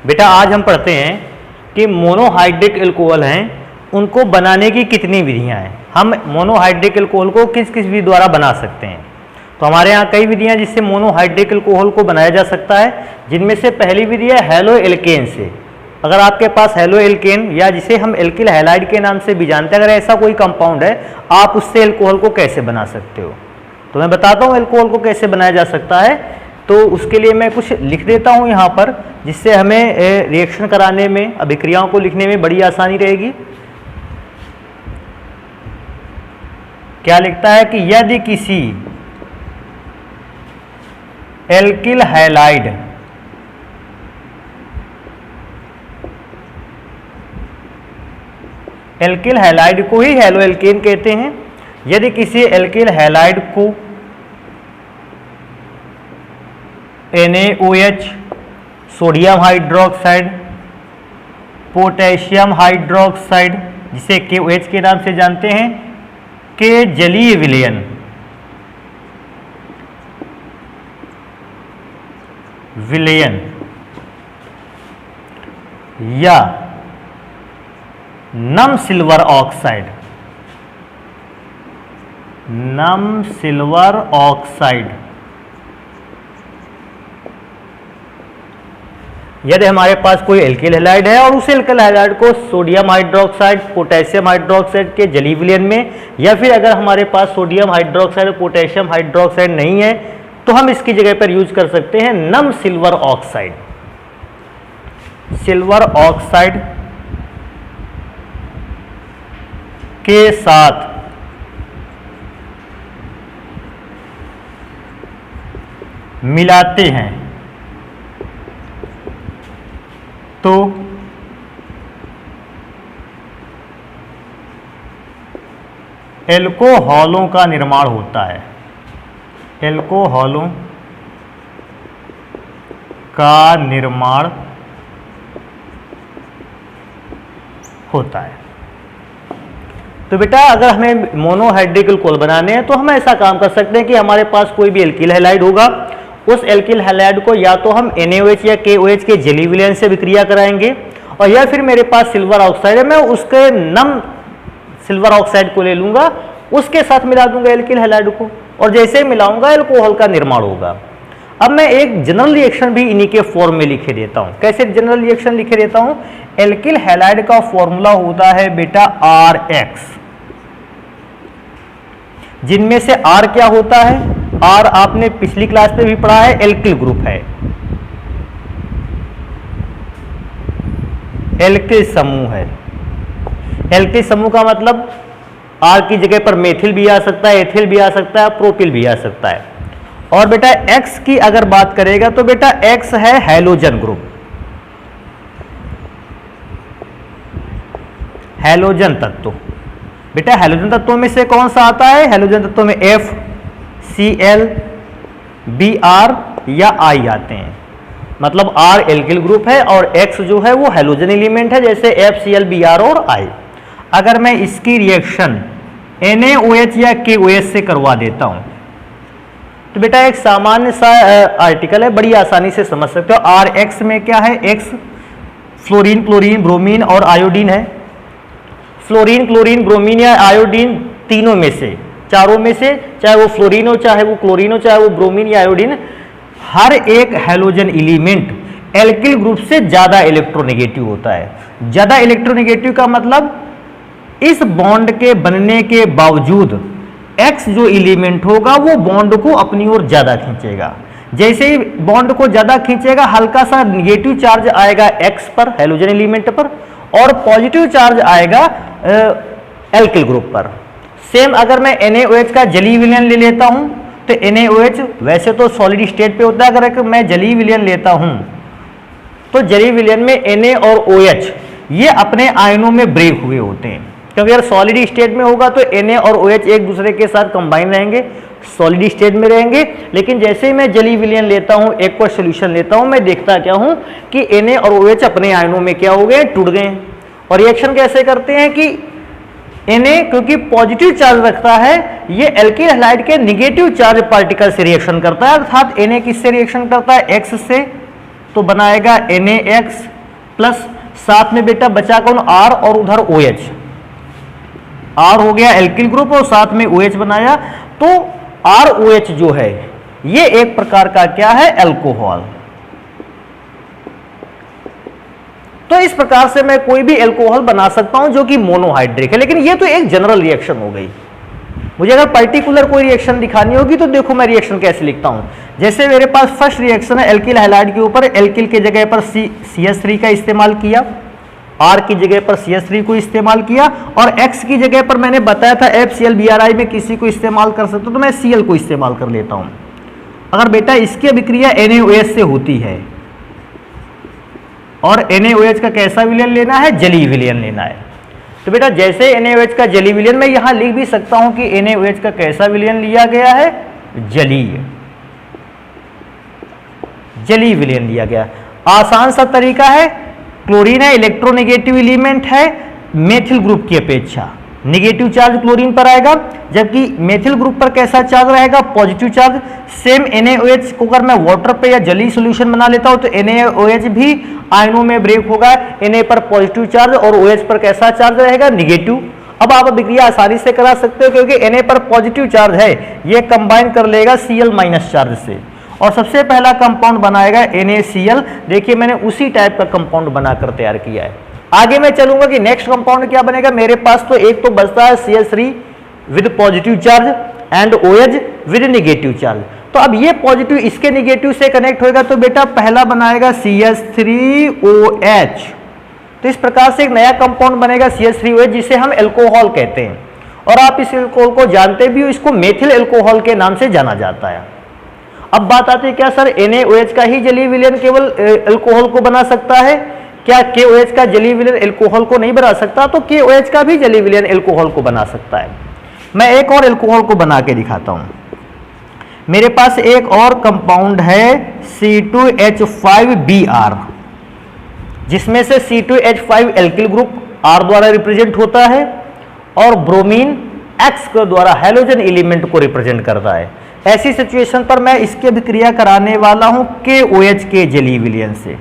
बेटा आज हम पढ़ते हैं कि मोनोहाइड्रिक एल्कोहल हैं उनको बनाने की कितनी विधियां हैं। हम मोनोहाइड्रिक एल्कोहल को किस किस विधि द्वारा बना सकते हैं। तो हमारे यहाँ कई विधियां जिससे मोनोहाइड्रिक एल्कोहल को बनाया जा सकता है, जिनमें से पहली विधि है हैलो एल्केन से। अगर आपके पास हैलो एल्केन या जिसे हम एल्किल हैलाइड के नाम से भी जानते हैं, अगर ऐसा कोई कंपाउंड है, आप उससे एल्कोहल को कैसे बना सकते हो। तो मैं बताता हूँ एल्कोहल को कैसे बनाया जा सकता है। तो उसके लिए मैं कुछ लिख देता हूँ यहाँ पर, जिससे हमें रिएक्शन कराने में, अभिक्रियाओं को लिखने में बड़ी आसानी रहेगी। क्या लिखता है कि यदि किसी एल्किल हैलाइड एल्किल हैलाइड को ही हैलो एल्केन कहते हैं। यदि किसी एल्किल हैलाइड को NaOH, sodium hydroxide, potassium hydroxide जिसे KOH के नाम से जानते हैं, के जलीय विलयन या नम सिल्वर ऑक्साइड, यदि हमारे पास कोई एल्किल हैलाइड है और उस एल्किल हैलाइड को सोडियम हाइड्रोक्साइड, पोटेशियम हाइड्रोक्साइड के जलीय विलयन में, या फिर अगर हमारे पास सोडियम हाइड्रोक्साइड और पोटेशियम हाइड्रोक्साइड नहीं है तो हम इसकी जगह पर यूज कर सकते हैं नम सिल्वर ऑक्साइड के साथ मिलाते हैं तो एल्कोहलों का निर्माण होता है। एल्कोहलों का निर्माण होता है। तो बेटा अगर हमें मोनोहाइड्रिक एल्कोहल बनाने हैं तो हम ऐसा काम कर सकते हैं कि हमारे पास कोई भी एल्किल हैलाइड होगा, उस एल्किल हैलाइड को या तो हम NaOH या KOH के जलीय विलयन से विक्रिया कराएंगे, और या फिर मेरे पास सिल्वर ऑक्साइड है, मैं उसके नम सिल्वर ऑक्साइड को ले लूंगा, उसके साथ मिला दूंगा एल्किल हैलाइड को, और जैसे ही मिलाऊंगा एल्कोहल का निर्माण होगा। अब मैं एक जनरल रिएक्शन भी इन्हीं के फॉर्म में लिखे देता हूं। कैसे जनरल रिएक्शन लिखे देता हूं? एल्किल हैलाइड का फॉर्मूला होता है बेटा RX, जिनमें से R क्या होता है? R आपने पिछली क्लास में भी पढ़ा है, एल्किल ग्रुप है, एल्किल समूह है। एल्किल समूह का मतलब R की जगह पर मेथिल भी आ सकता है, एथिल भी आ सकता है, प्रोपिल भी आ सकता है। और बेटा X की अगर बात करेगा तो बेटा X है हैलोजन ग्रुप, हैलोजन तत्व। बेटा हैलोजन तत्वों में से कौन सा आता है? हैलोजन तत्वों में F, Cl, Br या I आते हैं। मतलब R एल्किल ग्रुप है और X जो है वो हैलोजन एलिमेंट है, जैसे F, Cl, Br और I। अगर मैं इसकी रिएक्शन NaOH या KOH से करवा देता हूं तो बेटा एक सामान्य सा आर्टिकल है, बड़ी आसानी से समझ सकते हो। RX में क्या है? X फ्लोरीन, क्लोरीन, ब्रोमीन और आयोडीन है। फ्लोरीन, क्लोरीन, ब्रोमीन या आयोडीन तीनों में से, चारों में से, चाहे वो फ्लोरीन हो, चाहे वो क्लोरीन हो, चाहे वो ब्रोमीन या आयोडीन, हर एक हैलोजन एलिमेंट एल्किल ग्रुप से ज्यादा इलेक्ट्रोनेगेटिव होता है। ज्यादा इलेक्ट्रोनेगेटिव का मतलब इस बॉन्ड के बनने के बावजूद X जो एलिमेंट होगा वो बॉन्ड को अपनी ओर ज्यादा खींचेगा। जैसे ही बॉन्ड को ज्यादा खींचेगा, हल्का सा निगेटिव चार्ज आएगा X पर, हैलोजन एलिमेंट पर, और पॉजिटिव चार्ज आएगा एल्किल ग्रुप पर। सेम अगर मैं NaOH का जलीय विलयन ले लेता हूं तो NaOH वैसे तो सॉलिड स्टेट पे होता है, अगर मैं जलीय विलयन लेता हूं तो जलीय विलयन में Na और OH ये अपने आयनों में ब्रेक हुए होते हैं, क्योंकि अगर सॉलिड स्टेट में होगा तो Na और OH एक दूसरे के साथ कंबाइन रहेंगे, सॉलिड स्टेट में रहेंगे। लेकिन जैसे ही मैं जलीय विलयन लेता हूं, एक और सोल्यूशन लेता हूं, मैं देखता क्या हूं कि Na और OH अपने आयनों में क्या हो गए? टूट गए। और रिएक्शन कैसे करते हैं कि Na क्योंकि पॉजिटिव चार्ज रखता है, ये एल्किल हैलाइड के निगेटिव चार्ज पार्टिकल से रिएक्शन करता है, अर्थात Na किससे रिएक्शन करता है? X से, तो बनाएगा NaX प्लस साथ में बेटा बचा कौन, R और उधर OH, R हो गया एल्किल ग्रुप और साथ में OH बनाया, तो ROH जो है ये एक प्रकार का क्या है, एल्कोहल। तो इस प्रकार से मैं कोई भी एल्कोहल बना सकता हूं जो कि मोनोहाइड्रिक है, लेकिन ये तो एक जनरल रिएक्शन हो गई। मुझे अगर पर्टिकुलर कोई रिएक्शन दिखानी होगी तो देखो मैं रिएक्शन कैसे लिखता हूं। जैसे मेरे पास फर्स्ट रिएक्शन है एल्किल हैलाइड के ऊपर, एल्किल की जगह पर CH3 का इस्तेमाल किया, R की जगह पर CH3 को इस्तेमाल किया, और X की जगह पर मैंने बताया था FCl-BrI में किसी को इस्तेमाल कर सकता हूं, तो मैं Cl को इस्तेमाल कर लेता हूं। अगर बेटा इसकी अभिक्रिया NaOH से होती है और NaOH का कैसा विलयन लेना है, जलीय विलयन लेना है, तो बेटा जैसे NaOH का जलीय विलयन, मैं यहां लिख भी सकता हूं कि NaOH का कैसा विलयन लिया गया है, जलीय विलयन लिया गया। आसान सा तरीका है, क्लोरीन है, इलेक्ट्रोनेगेटिव एलिमेंट है, मेथिल ग्रुप की अपेक्षा नेगेटिव चार्ज क्लोरीन पर आएगा, जबकि मेथिल ग्रुप पर कैसा चार्ज रहेगा, पॉजिटिव चार्ज। सेम NaOH को अगर मैं वाटर पे या जलीय सॉल्यूशन बना लेता हूं तो NaOH भी आयनों में ब्रेक होगा, Na पर पॉजिटिव चार्ज और OH पर कैसा चार्ज रहेगा, निगेटिव। अब आप अभिक्रिया आसानी से करा सकते हो क्योंकि Na पर पॉजिटिव चार्ज है, ये कंबाइन कर लेगा Cl माइनस चार्ज से और सबसे पहला कंपाउंड बनाएगा NaCl। देखिए मैंने उसी टाइप का कंपाउंड बनाकर तैयार किया है। आगे मैं चलूंगा कि नेक्स्ट कंपाउंड क्या बनेगा। मेरे पास तो एक तो बचता है CH3 with positive charge and OH with negative charge. तो अब ये पॉजिटिव इसके नेगेटिव से कनेक्ट होएगा तो बेटा पहला बनाएगा CH3OH। तो इस प्रकार से एक नया कंपाउंड बनेगा CH3OH जिसे हम एल्कोहल कहते हैं, और आप इस एल्कोहल को जानते भी हो, इसको मेथिल एल्कोहल के नाम से जाना जाता है। अब बात आती है क्या सर NaOH का ही जलीय विलयन केवल एल्कोहल को बना सकता है, क्या KOH का जलीय विलयन एल्कोहल को नहीं बना सकता? तो KOH का भी जलीय विलयन एल्कोहल को बना सकता है। मैं एक और एल्कोहल को बना के दिखाता हूं। मेरे पास एक और कंपाउंड है C2H5Br, जिसमें से C2H5 एल्किल ग्रुप R द्वारा रिप्रेजेंट होता है और ब्रोमीन X के द्वारा हैलोजन एलिमेंट को रिप्रेजेंट करता है। ऐसी सिचुएशन पर मैं इसकी अभिक्रिया कराने वाला हूं KOH के जलीय विलयन से।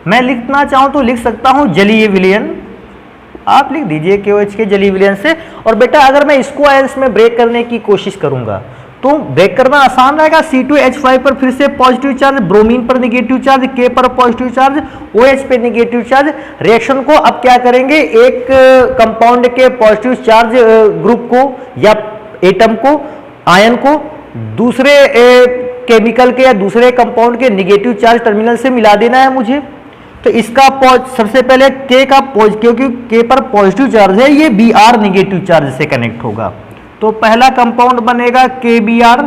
मैं लिखना चाहूं तो लिख सकता हूं जलीय विलयन, आप लिख दीजिए KOH के जलीय विलयन से। और बेटा अगर मैं इसको आयंस में ब्रेक करने की कोशिश करूंगा तो ब्रेक करना आसान रहेगा। C2H5 पर फिर से पॉजिटिव चार्ज, ब्रोमीन पर नेगेटिव चार्ज, K पर पॉजिटिव चार्ज, OH पे नेगेटिव चार्ज। रिएक्शन को अब क्या करेंगे, एक कंपाउंड के पॉजिटिव चार्ज ग्रुप को या एटम को, आयन को दूसरे केमिकल के या दूसरे कंपाउंड के नेगेटिव चार्ज टर्मिनल से मिला देना है मुझे। तो इसका सबसे पहले K का क्योंकि K पर पॉजिटिव चार्ज है, ये Br नेगेटिव चार्ज से कनेक्ट होगा, तो पहला कंपाउंड बनेगा KBr।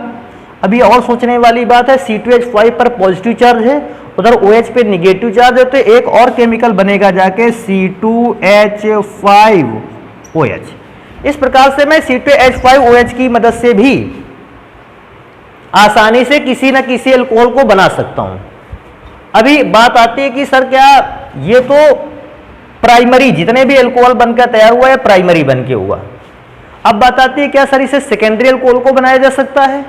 अभी और सोचने वाली बात है, C2H5 पर पॉजिटिव चार्ज है, उधर OH पे नेगेटिव चार्ज है, तो एक और केमिकल बनेगा जाके C2H5OH। इस प्रकार से मैं C2H5OH की मदद से भी आसानी से किसी न किसी एल्कोहल को बना सकता हूं। अभी बात आती है कि सर क्या ये तो प्राइमरी, जितने भी एल्कोहल बनकर तैयार हुआ है प्राइमरी बन के हुआ। अब बात आती है क्या सर इसे सेकेंडरी एल्कोहल को बनाया जा सकता है?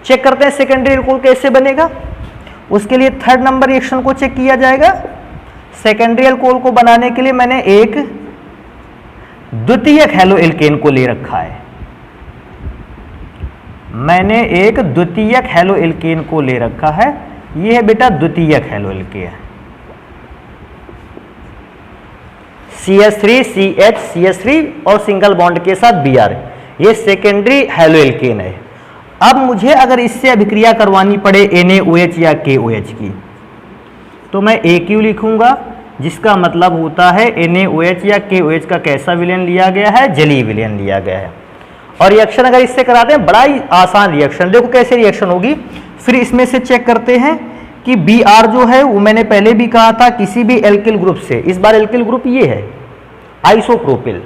चेक करते हैं सेकेंडरी एल्कोहल कैसे बनेगा। उसके लिए थर्ड नंबर रिएक्शन को चेक किया जाएगा। सेकेंडरी एल्कोहल को बनाने के लिए मैंने एक द्वितीयक हैलो एल्केन को ले रखा है, मैंने एक द्वितीयक हैलो एल्केन को ले रखा है। ये है बेटा द्वितीयक hello alkene, CH3 CH CH3 और सिंगल बॉन्ड के साथ Br, ये सेकेंडरी हैलो एल्केन है। अब मुझे अगर इससे अभिक्रिया करवानी पड़े NaOH या KOH की, तो मैं AQ लिखूंगा, जिसका मतलब होता है NaOH या KOH का कैसा विलयन लिया गया है, जलीय विलयन लिया गया है। और रिएक्शन अगर इससे कराते हैं, बड़ा ही आसान रिएक्शन, देखो कैसे रिएक्शन होगी। फिर इसमें से चेक करते हैं कि Br जो है वो मैंने पहले भी कहा था किसी भी एल्किल ग्रुप से, इस बार एल्किल ग्रुप ये है आइसोप्रोपिल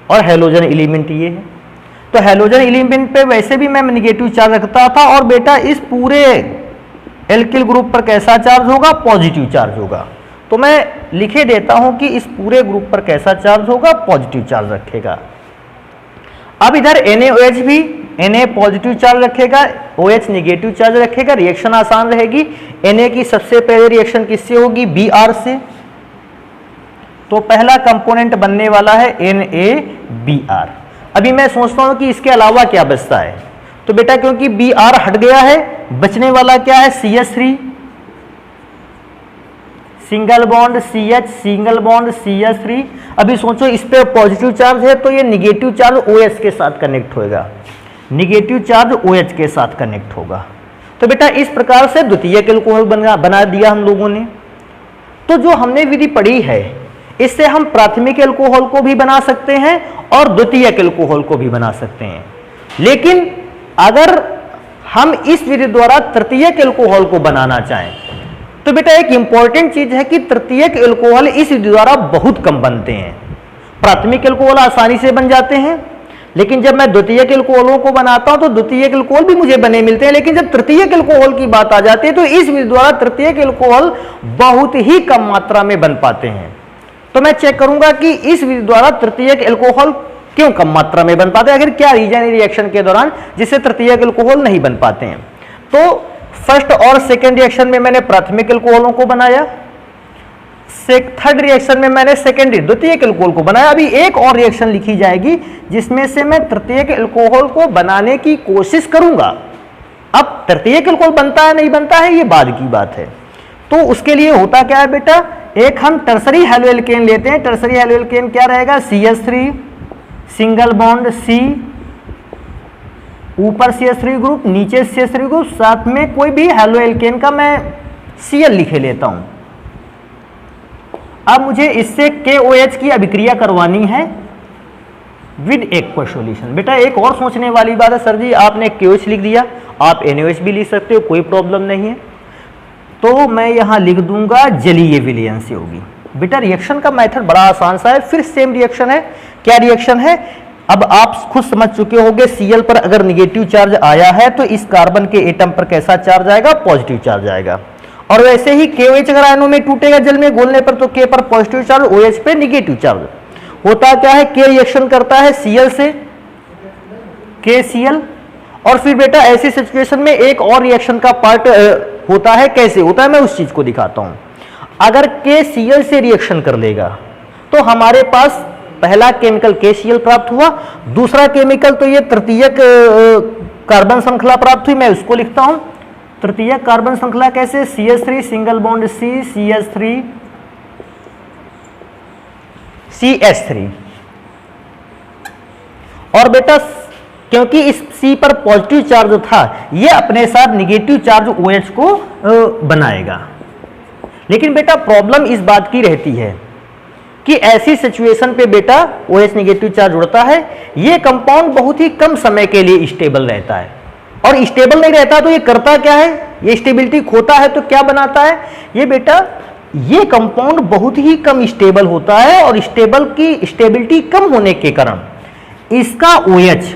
और हैलोजन एलिमेंट ये है। तो हैलोजन एलिमेंट पे वैसे भी मैं नेगेटिव चार्ज रखता था, और बेटा इस पूरे एल्किल ग्रुप पर कैसा चार्ज होगा, पॉजिटिव चार्ज होगा। तो मैं लिखे देता हूं कि इस पूरे ग्रुप पर कैसा चार्ज होगा, पॉजिटिव चार्ज रखेगा। अब इधर NaOH भी Na पॉजिटिव चार्ज रखेगा, OH नेगेटिव चार्ज रखेगा, रिएक्शन आसान रहेगी। Na की सबसे पहले रिएक्शन किससे होगी? Br से। तो पहला कंपोनेंट बनने वाला है NaBr। अभी मैं सोचता हूं कि इसके अलावा क्या बचता है, तो बेटा क्योंकि Br हट गया है, बचने वाला क्या है? CH3, single bond CH, single bond CH3। अभी सोचो इस पे पॉजिटिव चार्ज है तो ये निगेटिव चार्ज OH के साथ कनेक्ट होगा, निगेटिव चार्ज OH के साथ कनेक्ट होगा। तो बेटा इस प्रकार से द्वितीयक एल्कोहल बना दिया हम लोगों ने। तो जो हमने विधि पढ़ी है इससे हम प्राथमिक एल्कोहल को भी बना सकते हैं और द्वितीयक एल्कोहल को भी बना सकते हैं। लेकिन अगर हम इस विधि द्वारा तृतीयक एल्कोहल को बनाना चाहें तो बेटा एक इंपॉर्टेंट चीज है कि तृतीयक एल्कोहल इस विधि द्वारा बहुत कम बनते हैं। प्राथमिक एल्कोहल आसानी से बन जाते हैं, लेकिन जब मैं द्वितीयक एल्कोहलों को बनाता हूं तो द्वितीयक एल्कोहल भी मुझे बने मिलते हैं। लेकिन जब तृतीयक एल्कोहल की बात आ जाती है तो इस विधि द्वारा तृतीयक एल्कोहल बहुत ही कम मात्रा में बन पाते हैं। तो मैं चेक करूंगा कि इस विधि द्वारा तृतीयक एल्कोहल क्यों कम मात्रा में बन पाते हैं, आखिर क्या रीजन है रिएक्शन के दौरान जिससे तृतीयक एल्कोहल नहीं बन पाते हैं। तो फर्स्ट और सेकेंड रिएक्शन में मैंने प्राथमिक एल्कोहलों को बनाया, थर्ड रिएक्शन में मैंने सेकेंडरी द्वितीयक एल्कोहल को बनाया। अभी एक और रिएक्शन लिखी जाएगी जिसमें से मैं तृतीयक एल्कोहल को बनाने की कोशिश करूंगा। अब तृतीयक एल्कोहल बनता है नहीं बनता है ये बाद की बात है। तो उसके लिए होता क्या है बेटा, एक हम टर्सरी हैलोएल्केन लेते हैं। टर्सरी हैलोएल्केन क्या रहेगा? CH3, सिंगल बॉन्ड C, ऊपर CH3 ग्रुप, नीचे CH3 ग्रुप, साथ में कोई भी हैलोएल्केन का मैं Cl लिखे लेता हूं। अब मुझे इससे KOH की अभिक्रिया करवानी है विद एक्वस सॉल्यूशन। बेटा एक और सोचने वाली बात है, सर जी आपने KOH लिख दिया, आप NaOH भी लिख सकते हो, कोई प्रॉब्लम नहीं है। तो मैं यहां लिख दूंगा जलीय विलयन से होगी। बेटा रिएक्शन का मेथड बड़ा आसान सा है, फिर सेम रिएक्शन है। क्या रिएक्शन है? अब आप खुद समझ चुके होंगे, Cl पर अगर निगेटिव चार्ज आया है तो इस कार्बन के एटम पर कैसा चार्ज आएगा? पॉजिटिव चार्ज आएगा। और वैसे ही KOH अगर आयनों में टूटेगा जल में घोलने पर तो K पर पॉजिटिव चार्ज, OH पे निगेटिव चार्ज। होता क्या है, K रिएक्शन करता है Cl से, KCl। और फिर बेटा ऐसी सिचुएशन में एक और रिएक्शन का पार्ट होता है। कैसे होता है मैं उस चीज को दिखाता हूं। अगर KCl से रिएक्शन कर लेगा तो हमारे पास पहला केमिकल KCl प्राप्त हुआ, दूसरा केमिकल तो ये तृतीयक कार्बन श्रृंखला प्राप्त हुई। मैं उसको लिखता हूं तृतीयक कार्बन श्रृंखला कैसे? CH3 single bond C, CH3 CH3। और बेटा क्योंकि इस C पर पॉजिटिव चार्ज था, ये अपने साथ निगेटिव चार्ज OH को बनाएगा। लेकिन बेटा प्रॉब्लम इस बात की रहती है कि ऐसी सिचुएशन पे बेटा OH नेगेटिव चार्ज उड़ता है, ये कंपाउंड बहुत ही कम समय के लिए स्टेबल रहता है। और स्टेबल नहीं रहता तो ये करता क्या है? ये स्टेबिलिटी खोता है तो क्या बनाता है? ये बेटा ये कंपाउंड बहुत ही कम स्टेबल होता है और स्टेबिलिटी कम होने के कारण इसका OH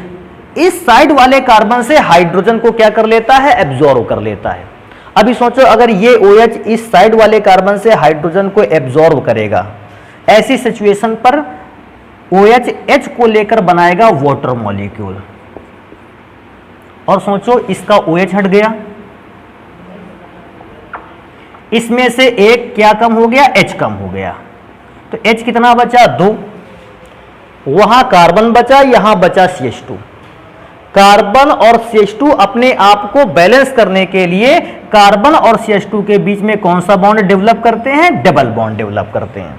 इस साइड वाले कार्बन से हाइड्रोजन को क्या कर लेता है? एब्जॉर्ब कर लेता है। अभी सोचो अगर ये OH इस साइड वाले कार्बन से हाइड्रोजन को एब्जॉर्ब करेगा, ऐसी सिचुएशन पर OH H को लेकर बनाएगा वाटर मॉलिक्यूल। और सोचो इसका OH हट गया, इसमें से एक क्या कम हो गया? H कम हो गया। तो H कितना बचा? 2। वहां कार्बन बचा, यहां बचा CH2। कार्बन और CH2 अपने आप को बैलेंस करने के लिए कार्बन और CH2 के बीच में कौन सा बॉन्ड डेवलप करते हैं? डबल बॉन्ड डेवलप करते हैं।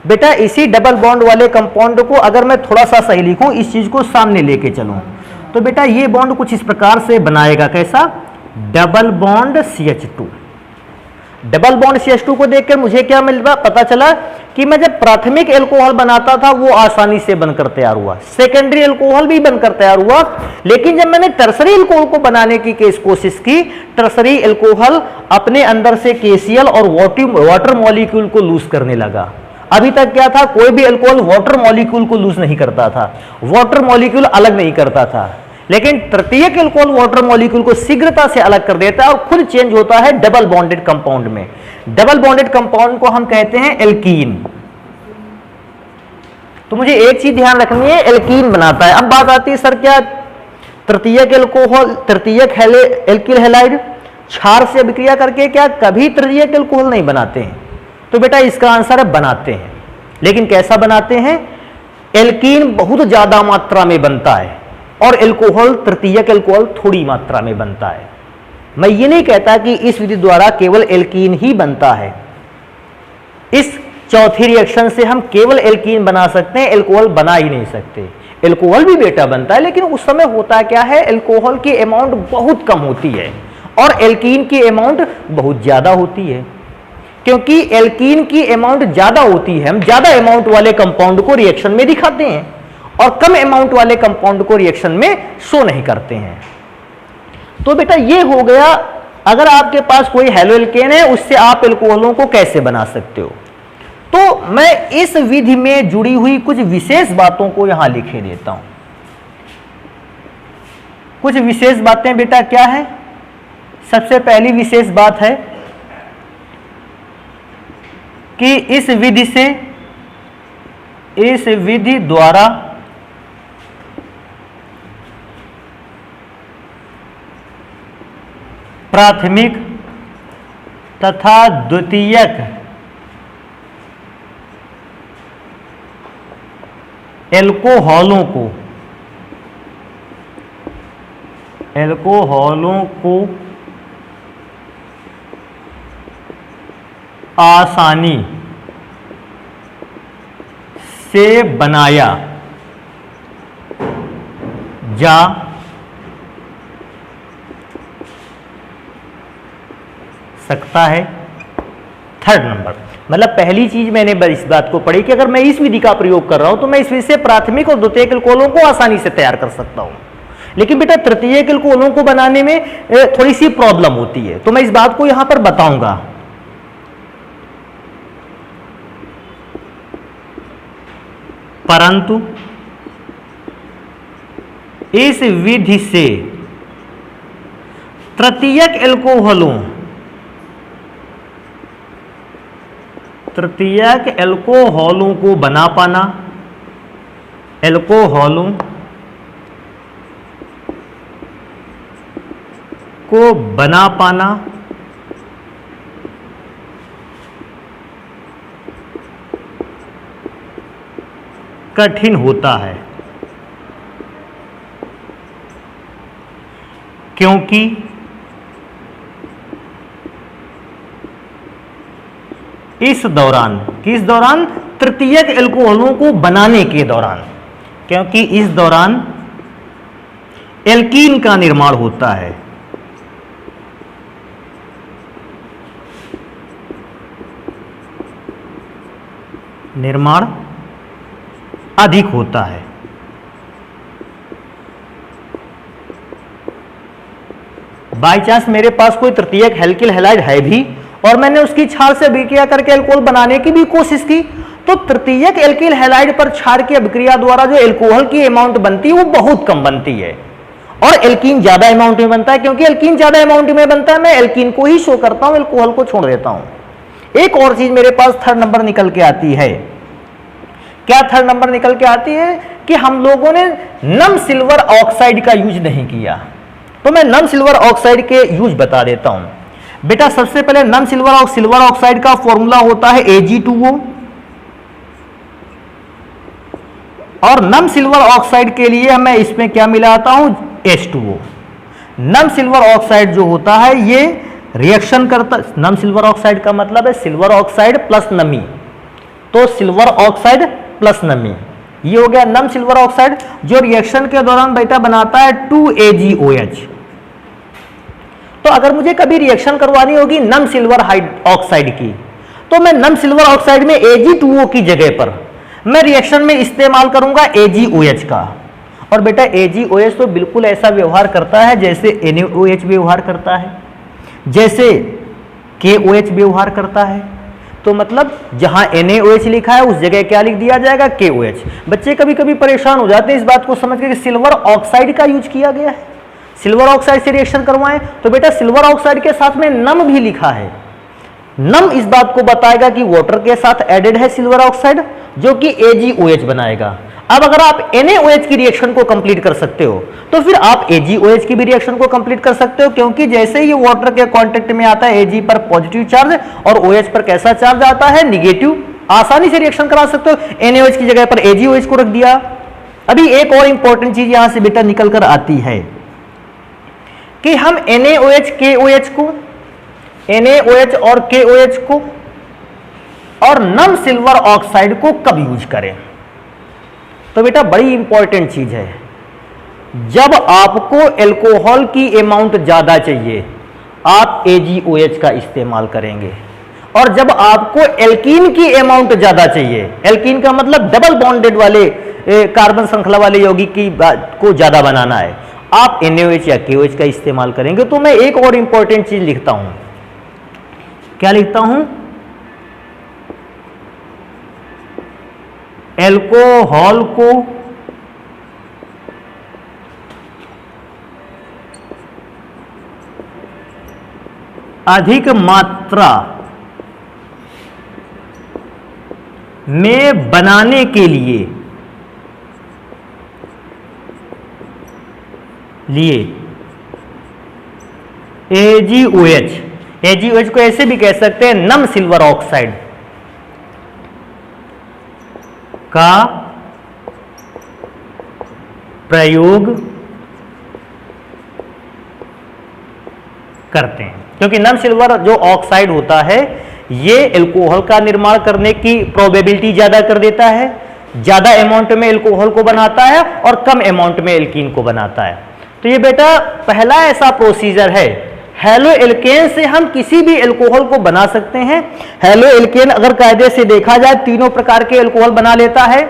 बेटा इसी डबल बॉन्ड वाले कंपाउंड को अगर मैं थोड़ा सा सही लिखूं, इस चीज को सामने लेके चलूं, तो बेटा ये बॉन्ड कुछ इस प्रकार से बनाएगा। कैसा? Double bond CH2। Double bond CH2 को देखकर मुझे क्या मिला? पता चला कि मैं जब प्राथमिक एल्कोहल बनाता था वो आसानी से बनकर तैयार हुआ, सेकेंडरी एल्कोहल भी बनकर तैयार हुआ। लेकिन जब मैंने टर्सरी एल्कोहल को बनाने की कोशिश की, टर्सरी एल्कोहल अपने अंदर से KCl और वाटर मॉलिक्यूल को लूज करने लगा। अभी तक क्या था? कोई भी एल्कोहल वाटर मॉलिक्यूल को लूज नहीं करता था, वाटर मॉलिक्यूल अलग नहीं करता था। लेकिन तृतीयक एल्कोहल वाटर मॉलिक्यूल को शीघ्रता से अलग कर देता है और खुद चेंज होता है डबल बॉन्डेड कंपाउंड में। डबल बॉन्डेड कंपाउंड को हम कहते हैं एल्कीन। तो मुझे एक चीज ध्यान रखनी है, एल्कीन बनाता है। अब बात आती है सर क्या तृतीयक एल्कोहल, तृतीयक एल्किल हैलाइड क्षार से अभिक्रिया करके क्या कभी तृतीयक एल्कोहल नहीं बनाते हैं? तो बेटा इसका आंसर है बनाते हैं। लेकिन कैसा बनाते हैं? एल्कीन बहुत ज्यादा मात्रा में बनता है और एल्कोहल, तृतीयक एल्कोहल थोड़ी मात्रा में बनता है। मैं ये नहीं कहता कि इस विधि द्वारा केवल एल्कीन ही बनता है। इस चौथी रिएक्शन से हम केवल एल्कीन बना सकते हैं, एल्कोहल बना ही नहीं सकते। एल्कोहल भी बेटा बनता है, लेकिन उस समय होता क्या है, एल्कोहल की अमाउंट बहुत कम होती है और एल्कीन की अमाउंट बहुत ज्यादा होती है। क्योंकि एल्कीन की अमाउंट ज्यादा होती है, हम ज्यादा अमाउंट वाले कंपाउंड को रिएक्शन में दिखाते हैं और कम अमाउंट वाले कंपाउंड को रिएक्शन में शो नहीं करते हैं। तो बेटा ये हो गया, अगर आपके पास कोई हैलो एल्केन है उससे आप एल्कोहलों को कैसे बना सकते हो। तो मैं इस विधि में जुड़ी हुई कुछ विशेष बातों को यहां लिखे देता हूं। कुछ विशेष बातें बेटा क्या है? सबसे पहली विशेष बात है कि इस विधि द्वारा प्राथमिक तथा द्वितीयक एल्कोहलों को आसानी से बनाया जा सकता है। थर्ड नंबर, मतलब पहली चीज मैंने इस बात को पढ़ी कि अगर मैं इस विधि का प्रयोग कर रहा हूं तो मैं इस विधि से प्राथमिक और द्वितीयक एल्कोहलों को आसानी से तैयार कर सकता हूं। लेकिन बेटा तृतीयक एल्कोहलों को बनाने में थोड़ी सी प्रॉब्लम होती है, तो मैं इस बात को यहां पर बताऊंगा। परंतु इस विधि से तृतीयक एल्कोहलों को बना पाना, एल्कोहलों को बना पाना कठिन होता है, क्योंकि इस दौरान, किस दौरान? तृतीयक एल्कोहलों को बनाने के दौरान, क्योंकि इस दौरान एल्कीन का निर्माण होता है। निर्माण अधिक होता है। बाई चांस मेरे पास कोई तृतीयक एल्किल हैलाइड है भी और मैंने उसकी क्षार से अभिक्रिया करके एल्कोहल बनाने की भी कोशिश की, तो तृतीयक एल्किल हैलाइड पर क्षार की अभिक्रिया द्वारा जो एल्कोहल की अमाउंट बनती है वो बहुत कम बनती है और एल्कीन ज्यादा अमाउंट में बनता है। क्योंकि एल्कीन ज्यादा अमाउंट में बनता है, मैं एल्कीन को ही शो करता हूं, एल्कोहल को छोड़ देता हूं। एक और चीज मेरे पास थर्ड नंबर निकल के आती है। क्या थर्ड नंबर निकल के आती है? कि हम लोगों ने नम सिल्वर ऑक्साइड का यूज नहीं किया। तो मैं नम सिल्वर ऑक्साइड के यूज बता देता हूं। बेटा सबसे पहले नम सिल्वर ऑक्साइड का फॉर्मूला होता है Ag2O और नम सिल्वर ऑक्साइड के लिए मैं इसमें क्या मिलाता हूं? H2O। नम सिल्वर ऑक्साइड जो होता है ये रिएक्शन करता, नम सिल्वर ऑक्साइड का मतलब है सिल्वर ऑक्साइड प्लस नमी, तो सिल्वर ऑक्साइड प्लस नमी, ये हो गया नम सिल्वर ऑक्साइड, जो रिएक्शन के दौरान बेटा बनाता है 2AgOH। तो अगर मुझे कभी रिएक्शन करवानी होगी नम सिल्वर ऑक्साइड की, तो मैं नम सिल्वर ऑक्साइड में Ag2O की जगह पर मैं रिएक्शन में इस्तेमाल करूंगा AgOH का। और बेटा AgOH तो बिल्कुल ऐसा व्यवहार करता है जैसे NaOH व्यवहार करता है, जैसे KOH व्यवहार करता है। तो मतलब जहां NaOH लिखा है उस जगह क्या लिख दिया जाएगा? KOH। बच्चे कभी कभी परेशान हो जाते हैं इस बात को समझ के कि सिल्वर ऑक्साइड का यूज किया गया है, सिल्वर ऑक्साइड से रिएक्शन करवाएं, तो बेटा सिल्वर ऑक्साइड के साथ में नम भी लिखा है, नम इस बात को बताएगा कि वाटर के साथ एडेड है सिल्वर ऑक्साइड, जो कि AgOH बनाएगा। अब अगर आप NaOH की रिएक्शन को कंप्लीट कर सकते हो तो फिर आप AgOH की भी रिएक्शन को कंप्लीट कर सकते हो, क्योंकि जैसे ही वाटर के कांटेक्ट में आता है Ag पर पॉजिटिव चार्ज और OH पर कैसा चार्ज आता है, निगेटिव, आसानी से रिएक्शन करा सकते हो। NaOH की जगह पर AgOH को रख दिया। अभी एक और इंपॉर्टेंट चीज यहां से बेटा निकल कर आती है कि हम NaOH KOH को, NaOH और KOH को और नम सिल्वर ऑक्साइड को कब यूज करें। तो बेटा बड़ी इंपॉर्टेंट चीज है, जब आपको एल्कोहल की अमाउंट ज्यादा चाहिए आप AgOH का इस्तेमाल करेंगे, और जब आपको एल्कीन की अमाउंट ज्यादा चाहिए, एल्कीन का मतलब डबल बॉन्डेड वाले कार्बन श्रृंखला वाले यौगिक की को ज्यादा बनाना है, आप NaOH या KOH का इस्तेमाल करेंगे। तो मैं एक और इंपॉर्टेंट चीज लिखता हूं, क्या लिखता हूं, एल्कोहल को अधिक मात्रा में बनाने के लिए AgOH को ऐसे भी कह सकते हैं नम सिल्वर ऑक्साइड का प्रयोग करते हैं, क्योंकि नम सिल्वर जो ऑक्साइड होता है ये एल्कोहल का निर्माण करने की प्रोबेबिलिटी ज्यादा कर देता है, ज्यादा अमाउंट में एल्कोहल को बनाता है और कम अमाउंट में एल्कीन को बनाता है। तो ये बेटा पहला ऐसा प्रोसीजर है, हेलो एल्केन से हम किसी भी एल्कोहल को बना सकते हैं। हेलो एल्केन अगर कायदे से देखा जाए तीनों प्रकार के एल्कोहल बना लेता है,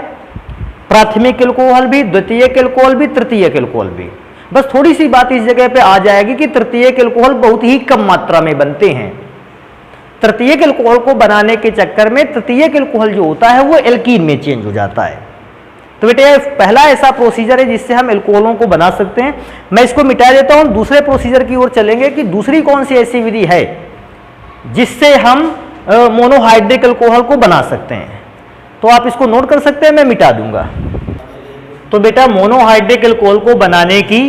प्राथमिक एल्कोहल भी, द्वितीयक एल्कोहल भी, तृतीयक एल्कोहल भी। बस थोड़ी सी बात इस जगह पे आ जाएगी कि तृतीयक एल्कोहल बहुत ही कम मात्रा में बनते हैं। तृतीयक एल्कोहल को बनाने के चक्कर में तृतीयक एल्कोहल जो होता है वो एल्कीन में चेंज हो जाता है। तो बेटे पहला ऐसा प्रोसीजर है जिससे हम एल्कोहलों को बना सकते हैं। मैं इसको मिटा देता हूं, दूसरे प्रोसीजर की ओर चलेंगे कि दूसरी कौन सी ऐसी विधि है जिससे हम मोनोहाइड्रिक एल्कोहल को बना सकते हैं। तो आप इसको नोट कर सकते हैं, मैं मिटा दूंगा। तो बेटा मोनोहाइड्रिक एल्कोहल को बनाने की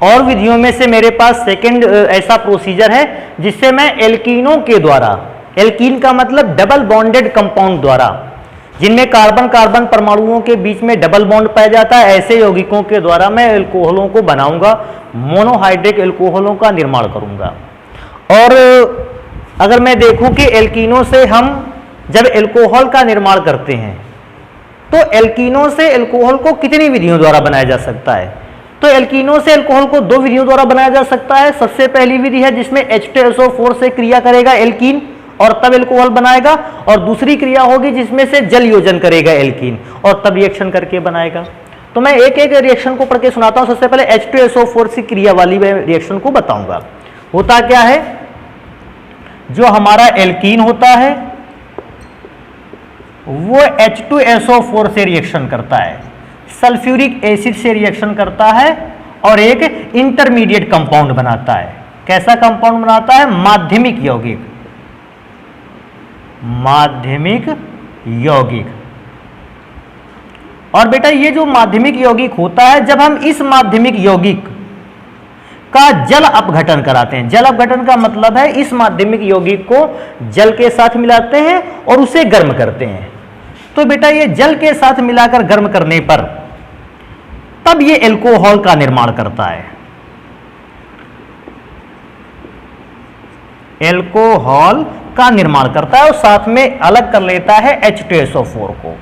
और विधियों में से मेरे पास सेकंड ऐसा प्रोसीजर है जिससे मैं एल्कीनों के द्वारा, एल्कीन का मतलब डबल बॉन्डेड कंपाउंड द्वारा, जिनमें कार्बन कार्बन परमाणुओं के बीच में डबल बॉन्ड पाया जाता है, ऐसे यौगिकों के द्वारा मैं एल्कोहलों को बनाऊंगा, मोनोहाइड्रिक एल्कोहलों का निर्माण करूंगा। और अगर मैं देखूं कि एल्कीनों से हम जब एल्कोहल का निर्माण करते हैं तो एल्कीनों से एल्कोहल को कितनी विधियों द्वारा बनाया जा सकता है। तो एल्कीनों से एल्कोहल को दो विधियों द्वारा बनाया जा सकता है। सबसे पहली विधि है जिसमें H2SO4 से क्रिया करेगा एल्कीन और तब एल्कोहल बनाएगा, और दूसरी क्रिया होगी जिसमें से जल योजन करेगा एल्कीन और तब रिएक्शन करके बनाएगा। तो मैं एक एक रिएक्शन को पढ़ के सुनाता हूं। सबसे पहले H2SO4 से क्रिया वाली रिएक्शन को बताऊंगा। होता क्या है, जो हमारा एल्कीन होता है वो H2SO4 से रिएक्शन करता है, सल्फ्यूरिक एसिड से रिएक्शन करता है और एक इंटरमीडिएट कंपाउंड बनाता है। कैसा कंपाउंड बनाता है, माध्यमिक यौगिक, माध्यमिक यौगिक। और बेटा ये जो माध्यमिक यौगिक होता है, जब हम इस माध्यमिक यौगिक का जल अपघटन कराते हैं, जल अपघटन का मतलब है इस माध्यमिक यौगिक को जल के साथ मिलाते हैं और उसे गर्म करते हैं। तो बेटा ये जल के साथ मिलाकर गर्म करने पर तब ये एल्कोहल का निर्माण करता है, एल्कोहल का निर्माण करता है और साथ में अलग कर लेता है H2SO4 को।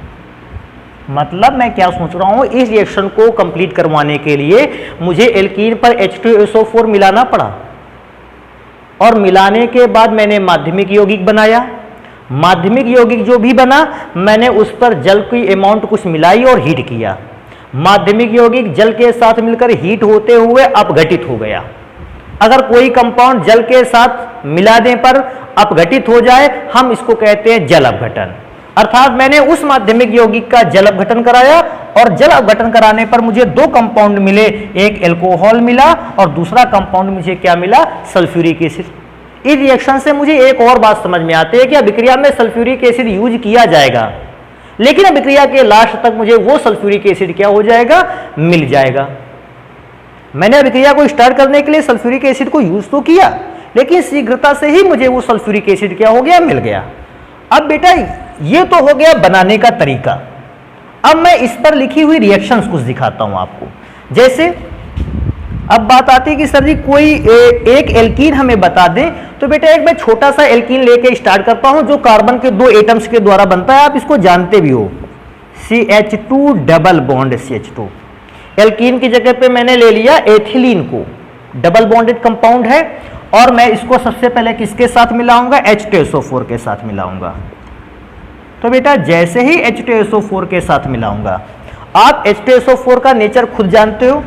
मतलब मैं क्या सोच रहा हूं, इस रिएक्शन को कंप्लीट करवाने के लिए मुझे एल्कीन पर H2SO4 मिलाना पड़ा और मिलाने के बाद मैंने माध्यमिक यौगिक बनाया। माध्यमिक यौगिक जो भी बना मैंने उस पर जल की अमाउंट कुछ मिलाई और हीट किया। माध्यमिक यौगिक जल के साथ मिलकर हीट होते हुए अपघटित हो गया। अगर कोई कंपाउंड जल के साथ मिलाने पर अपघटित हो जाए हम इसको कहते हैं जल अपघटन। अर्थात मैंने उस माध्यमिक यौगिक का जल अपघटन कराया और जल अपघटन कराने पर मुझे दो कंपाउंड मिले, एक एल्कोहल मिला और दूसरा कंपाउंड मुझे क्या मिला, सल्फ्यूरिक एसिड। इस रिएक्शन से मुझे एक और बात समझ में आती है कि अभिक्रिया में सल्फ्यूरिक एसिड यूज किया जाएगा, लेकिन अभिक्रिया के लास्ट तक मुझे वो सल्फ्यूरिक एसिड क्या हो जाएगा, मिल जाएगा। मैंने अभिक्रिया को स्टार्ट करने के लिए सल्फ्यूरिक एसिड को यूज तो किया, लेकिन शीघ्रता से ही मुझे वो सल्फ्यूरिक एसिड क्या हो गया, मिल गया। अब बेटा ये तो हो गया बनाने का तरीका। अब मैं इस पर लिखी हुई रिएक्शंस कुछ दिखाता हूं आपको। जैसे अब बात आती है कि सर जी कोई एक एल्कीन हमें बता दें, तो बेटा एक मैं छोटा सा एल्कीन लेके स्टार्ट करता हूं जो कार्बन के 2 एटम्स के द्वारा बनता है, आप इसको जानते भी हो, CH2 double bond CH2। Alkene की जगह पे मैंने ले लिया एथिलीन को, डबल बॉन्डेड कंपाउंड है, और मैं इसको सबसे पहले किसके साथ मिलाऊंगा, H2SO4 के साथ मिलाऊंगा। तो बेटा जैसे ही H2SO4 के साथ मिलाऊंगा, आप H2SO4 का नेचर खुद जानते हो,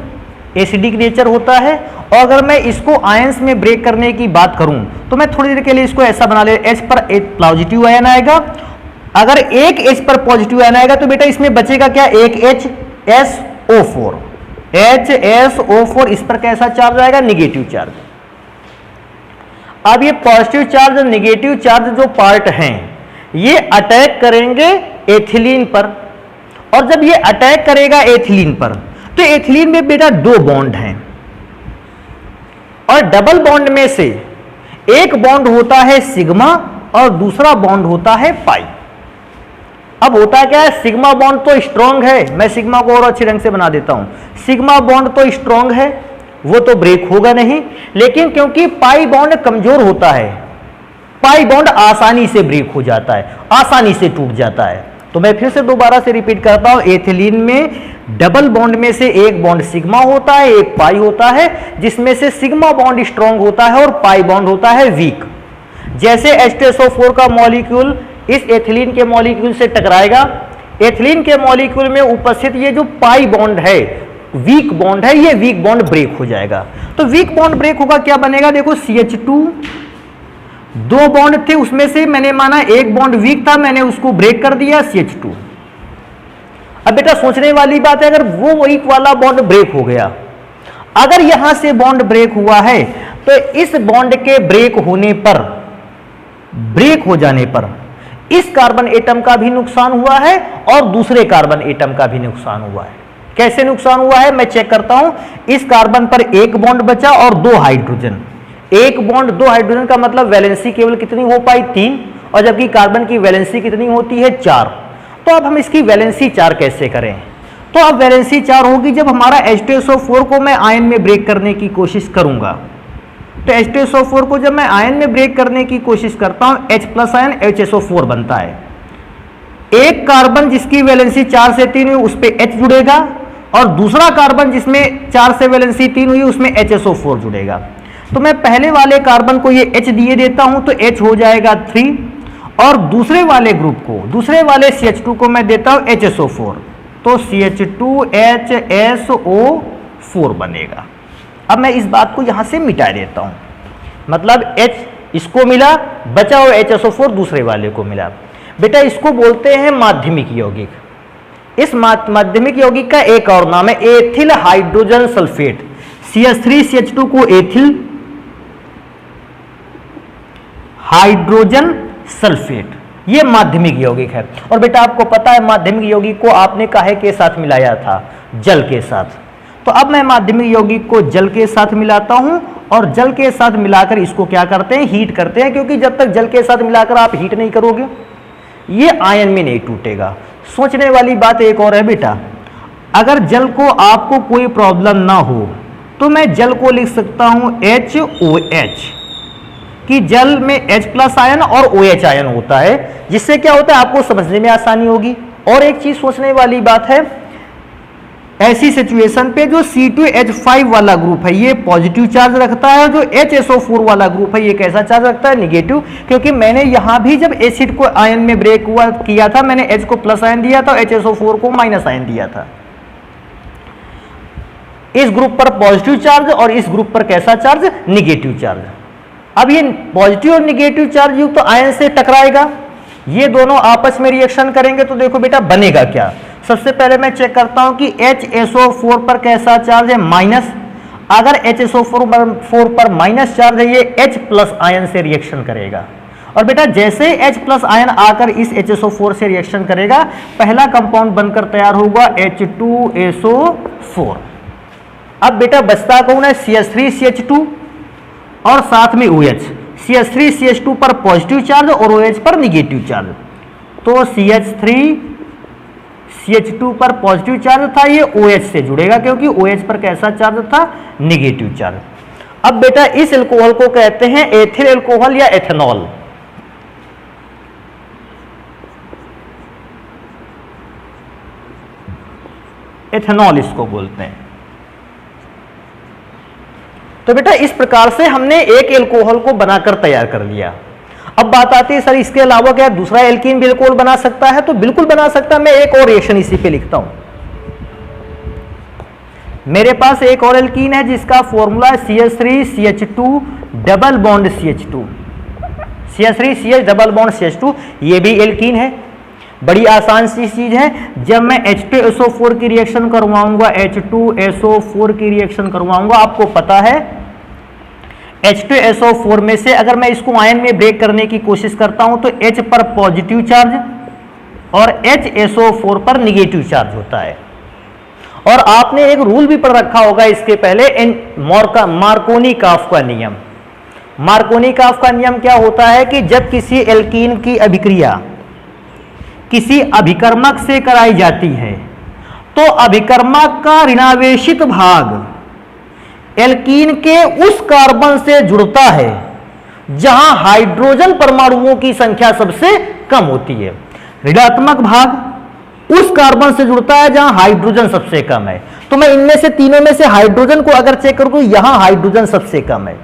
एसिडिक नेचर होता है, और अगर मैं इसको आयंस में ब्रेक करने की बात करूं तो मैं थोड़ी देर के लिए इसको ऐसा बना ले, H पर एक पॉजिटिव आयन आएगा, अगर एक H पर पॉजिटिव आयन आएगा तो बेटा इसमें बचेगा क्या, एक HSO4। HSO4 इस पर कैसा चार्ज आएगा, निगेटिव चार्ज। अब ये पॉजिटिव चार्ज और निगेटिव चार्ज जो पार्ट हैं ये अटैक करेंगे एथिलीन पर, और जब ये अटैक करेगा एथिलीन पर तो एथिलीन में बेटा 2 बॉन्ड हैं, और डबल बॉन्ड में से एक बॉन्ड होता है सिग्मा और दूसरा बॉन्ड होता है पाई। अब होता क्या है, सिग्मा बॉन्ड तो स्ट्रांग है, मैं सिग्मा को और अच्छे ढंग से बना देता हूं, सिग्मा बॉन्ड तो स्ट्रांग है, वो तो ब्रेक होगा नहीं, लेकिन क्योंकि पाई बॉन्ड कमजोर होता है, पाई बॉन्ड आसानी से ब्रेक हो जाता है, आसानी से टूट जाता है। तो मैं फिर से दोबारा से रिपीट करता हूं, एथिलीन में डबल बॉन्ड में से एक बॉन्ड सिग्मा होता है, एक पाई होता है, जिसमें से सिग्मा बॉन्ड स्ट्रांग होता है और पाई बॉन्ड होता है वीक। जैसे H2SO4 का मॉलिक्यूल इस एथिलीन के मॉलिक्यूल से टकराएगा, एथिलीन के मॉलिक्यूल में उपस्थित ये जो पाई बॉन्ड है, वीक बॉन्ड है, ये वीक बॉन्ड ब्रेक हो जाएगा। तो वीक बॉन्ड ब्रेक होगा, क्या बनेगा, देखो CH2, 2 बॉन्ड थे, उसमें से मैंने माना एक बॉन्ड वीक था, मैंने उसको ब्रेक कर दिया, CH2। अब बेटा सोचने वाली बात है, अगर वो वीक वाला बॉन्ड ब्रेक हो गया, अगर यहां से बॉन्ड ब्रेक हुआ है तो इस बॉन्ड के ब्रेक होने पर, ब्रेक हो जाने पर इस कार्बन एटम का भी नुकसान हुआ है और दूसरे कार्बन एटम का भी नुकसान हुआ है। कैसे नुकसान हुआ है मैं चेक करता हूं, इस कार्बन पर एक बॉन्ड बचा और 2 हाइड्रोजन, एक बॉन्ड 2 हाइड्रोजन का मतलब वैलेंसी केवल कितनी हो पाई, 3, और जबकि कार्बन की वैलेंसी कितनी होती है, 4। तो अब हम इसकी वैलेंसी 4 कैसे करें, तो अब वैलेंसी 4 होगी जब हमारा H2SO4 को मैं आयन में ब्रेक करने की कोशिश करूंगा। तो H2SO4 को जब मैं आयन में ब्रेक करने की कोशिश करता हूं, H+ आयन HSO4 बनता है, एक कार्बन जिसकी वैलेंसी 4 से 3 हुई उस पर H जुड़ेगा, और दूसरा कार्बन जिसमें 4 से वैलेंसी 3 हुई उसमें HSO4 जुड़ेगा। तो मैं पहले वाले कार्बन को ये H दिए देता हूं, तो H हो जाएगा 3, और दूसरे वाले ग्रुप को, दूसरे वाले CH2 को मैं देता हूं HSO4, तो CH2HSO4 बनेगा। अब मैं इस बात को यहां से मिटा देता हूं, मतलब H इसको मिला, बचा हुआ HSO4 दूसरे वाले को मिला। बेटा इसको बोलते हैं माध्यमिक यौगिक। इस माध्यमिक यौगिक का एक और नाम है एथिल हाइड्रोजन सल्फेट। CH3CH2 को एथिल हाइड्रोजन सल्फेट, ये माध्यमिक यौगिक है। और बेटा आपको पता है माध्यमिक यौगिक को आपने काहे के साथ मिलाया था, जल के साथ। तो अब मैं माध्यमिक यौगिक को जल के साथ मिलाता हूं, और जल के साथ मिलाकर इसको क्या करते हैं, हीट करते हैं, क्योंकि जब तक जल के साथ मिलाकर आप हीट नहीं करोगे ये आयन में नहीं टूटेगा। सोचने वाली बात एक और है बेटा, अगर जल को आपको कोई प्रॉब्लम ना हो तो मैं जल को लिख सकता हूं HOH, कि जल में H+ आयन और OH आयन होता है, जिससे क्या होता है आपको समझने में आसानी होगी। और एक चीज सोचने वाली बात है, ऐसी सिचुएशन पे जो C2H5 वाला ग्रुप है ये पॉजिटिव चार्ज रखता है, और जो HSO4 वाला ग्रुप है ये कैसा चार्ज रखता है, निगेटिव। क्योंकि मैंने यहां भी जब एसिड को आयन में ब्रेक हुआ किया था, मैंने H को प्लस आयन दिया था, HSO4 को माइनस आयन दिया था। इस ग्रुप पर पॉजिटिव चार्ज और इस ग्रुप पर कैसा चार्ज, निगेटिव चार्ज। अब ये पॉजिटिव और निगेटिव चार्ज युक्त तो आयन से टकराएगा, ये दोनों आपस में रिएक्शन करेंगे, तो देखो बेटा बनेगा क्या। सबसे पहले मैं चेक करता हूं कि HSO4 पर कैसा चार्ज है, माइनस, अगर HSO4 पर माइनस चार्ज है, ये H प्लस आयन से रिएक्शन करेगा। और बेटा जैसे H प्लस आयन आकर इस HSO4 से रिएक्शन करेगा, पहला कंपाउंड बनकर तैयार होगा H2SO4। अब बेटा बचता कौन है? CH3CH2 और साथ में OH। CH3CH2 पर पॉजिटिव चार्ज और OH पर निगेटिव चार्ज, तो CH3CH2 पर पॉजिटिव चार्ज था, ये OH से जुड़ेगा क्योंकि OH पर कैसा चार्ज था? Negative charge. अब बेटा इस एल्कोहल को कहते हैं एथिल एल्कोहल या एथेनॉल। एथेनॉल इसको बोलते हैं। तो बेटा इस प्रकार से हमने एक एल्कोहल को बनाकर तैयार कर लिया। अब बात आती है सर इसके अलावा क्या दूसरा एल्कीन भी एल्कोहल बना सकता है? तो बिल्कुल बना सकता है। मैं एक और रिएक्शन इसी पे लिखता हूं। मेरे पास एक और एल्कीन है जिसका फॉर्मूला है CH3CH2 double bond CH2। CH3CH double bond CH2, ये भी एल्कीन है। बड़ी आसान सी चीज है। जब मैं H2SO4 की रिएक्शन करवाऊंगा, H2SO4 की रिएक्शन करवाऊंगा, आपको पता है H2SO4 में से अगर मैं इसको आयन में ब्रेक करने की कोशिश करता हूं तो H पर पॉजिटिव चार्ज और HSO4 पर निगेटिव चार्ज होता है। और आपने एक रूल भी पढ़ रखा होगा इसके पहले, मार्कोनी-काफ का नियम। मार्कोनी-काफ का नियम क्या होता है कि जब किसी एल्कीन की अभिक्रिया किसी अभिकर्मक से कराई जाती है तो अभिकर्मक का ऋणावेशित भाग एल्कीन के उस कार्बन से जुड़ता है जहां हाइड्रोजन परमाणुओं की संख्या सबसे कम होती है। ऋणात्मक भाग उस कार्बन से जुड़ता है जहां हाइड्रोजन सबसे कम है। तो मैं इनमें से तीनों में से हाइड्रोजन को अगर चेक करूं तो यहां हाइड्रोजन सबसे कम है।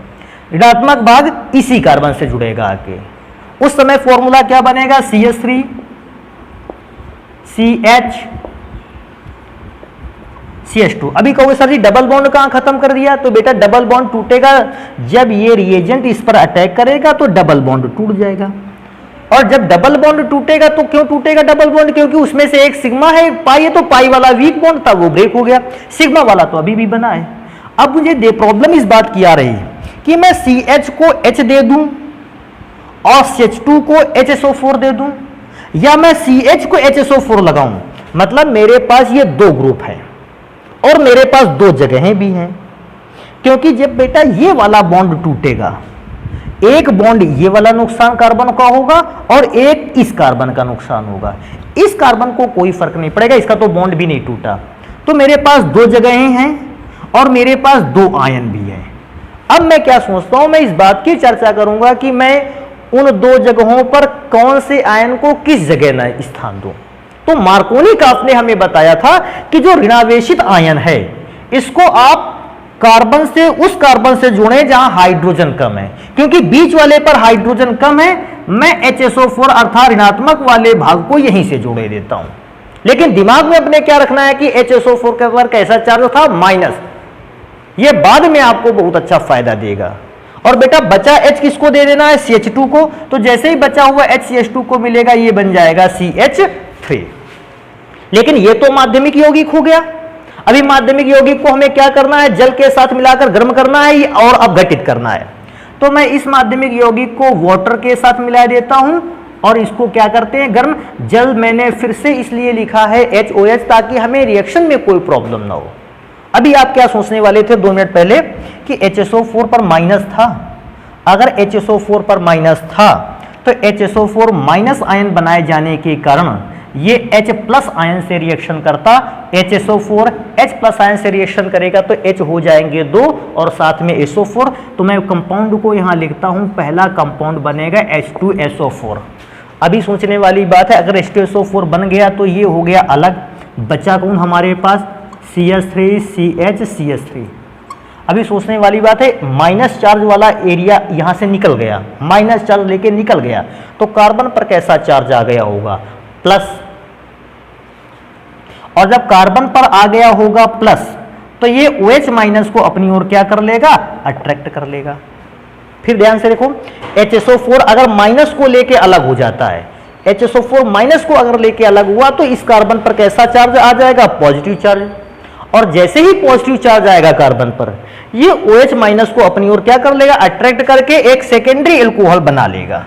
ऋणात्मक भाग इसी कार्बन से जुड़ेगा आके। उस समय फॉर्मूला क्या बनेगा? CH3CH2। अभी कहोगे सर जी डबल बॉन्ड कहां खत्म कर दिया? तो बेटा डबल बॉन्ड टूटेगा जब ये रिएजेंट इस पर अटैक करेगा तो डबल बॉन्ड टूट जाएगा। और जब डबल बॉन्ड टूटेगा तो क्यों टूटेगा डबल बॉन्ड? क्योंकि उसमें से एक सिग्मा है, पाई है, तो पाई वाला वीक बॉन्ड था वो ब्रेक हो गया, सिग्मा वाला तो अभी भी बना है। अब मुझे प्रॉब्लम इस बात की आ रही है कि मैं CH को H दे दूं और CH2 को HSO4 दे दूं, या मैं CH को HSO4 लगाऊं। मतलब मेरे पास ये दो ग्रुप है और मेरे पास दो जगहें भी हैं। क्योंकि जब बेटा ये वाला बॉन्ड टूटेगा, एक बॉन्ड ये वाला नुकसान कार्बन का होगा और एक इस कार्बन का नुकसान होगा। इस कार्बन को कोई फर्क नहीं पड़ेगा, इसका तो बॉन्ड भी नहीं टूटा। तो मेरे पास दो जगहें हैं और मेरे पास दो आयन भी हैं। अब मैं क्या सोचता हूं, मैं इस बात की चर्चा करूंगा कि मैं उन दो जगहों पर कौन से आयन को किस जगह न स्थान दूं। तो मार्कोनी-काफ ने हमें बताया था कि जो ऋणावेशित आयन है इसको आप कार्बन से उस कार्बन से जोड़ें जहां हाइड्रोजन कम है। क्योंकि बीच वाले पर हाइड्रोजन कम है, मैं HSO4 अर्थात ऋणात्मक वाले भाग को यहीं से जोड़े देता हूं। लेकिन दिमाग में अपने क्या रखना है कि HSO4 के पर कैसा चार्ज था? माइनस। यह बाद में आपको बहुत अच्छा फायदा देगा। और बेटा बचा H किसको दे देना है? CH2 को। तो जैसे ही बचा हुआ H CH2 को मिलेगा, ये बन जाएगा CH3। लेकिन ये तो माध्यमिक यौगिक हो गया। अभी माध्यमिक यौगिक को हमें क्या करना है? जल के साथ मिलाकर गर्म करना है और अपघटित करना है। तो मैं इस माध्यमिक यौगिक को वाटर के साथ मिला देता हूं और इसको क्या करते हैं? गर्म। जल मैंने फिर से इसलिए लिखा है HOH ताकि हमें रिएक्शन में कोई प्रॉब्लम ना हो। अभी आप क्या सोचने वाले थे 2 मिनट पहले कि HSO4 पर माइनस था। अगर HSO4 पर माइनस था तो HSO4 माइनस आयन बनाए जाने के कारण ये H प्लस आयन से रिएक्शन करता, HSO4 H प्लस आयन से रिएक्शन करेगा तो H हो जाएंगे 2 और साथ में SO4। तो मैं कंपाउंड को यहां लिखता हूं, पहला कंपाउंड बनेगा H2SO4। अभी सोचने वाली बात है, अगर H2SO4 बन गया तो ये हो गया अलग, बचा कौन हमारे पास? CH3CH अभी सोचने वाली बात है, माइनस चार्ज वाला एरिया यहां से निकल गया, माइनस चार्ज लेके निकल गया तो कार्बन पर कैसा चार्ज आ गया होगा? प्लस। और जब कार्बन पर आ गया होगा प्लस तो ये OH माइनस को अपनी ओर क्या कर लेगा? अट्रैक्ट कर लेगा। फिर ध्यान से देखो, HSO4 अगर माइनस को लेके अलग हो जाता है, HSO4 माइनस को अगर लेके अलग हुआ तो इस कार्बन पर कैसा चार्ज आ जाएगा? Positive charge. और जैसे ही पॉजिटिव चार्ज आएगा कार्बन पर, ये OH माइनस को अपनी ओर क्या कर लेगा, अट्रैक्ट करके एक सेकेंडरी एल्कोहल बना लेगा।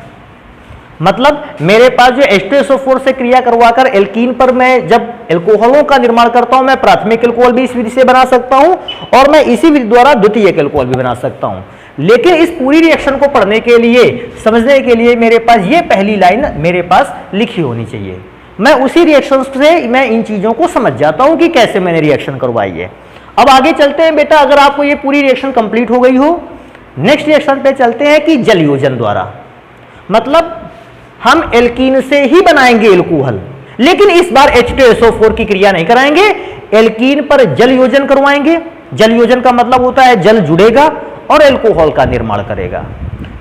मतलब मेरे पास जो H2SO4 से क्रिया करवाकर एल्कीन पर मैं जब एल्कोहलों का निर्माण करता हूं, मैं प्राथमिक एल्कोहल भी इस विधि से बना सकता हूं और मैं इसी विधि द्वारा द्वितीयक एल्कोहल भी बना सकता हूं। लेकिन इस पूरी रिएक्शन को पढ़ने के लिए, समझने के लिए मेरे पास ये पहली लाइन मेरे पास लिखी होनी चाहिए। मैं उसी रिएक्शन से मैं इन चीजों को समझ जाता हूं कि कैसे मैंने रिएक्शन करवाई है। अब आगे चलते हैं बेटा, अगर आपको ये पूरी रिएक्शन कंप्लीट हो गई हो, नेक्स्ट रिएक्शन पे चलते हैं कि जल योजन द्वारा, मतलब हम एल्कीन से ही बनाएंगे एल्कोहल, लेकिन इस बार H2SO4 की क्रिया नहीं कराएंगे, एल्कीन पर जल योजन करवाएंगे। जल योजन का मतलब होता है जल जुड़ेगा और एल्कोहल का निर्माण करेगा।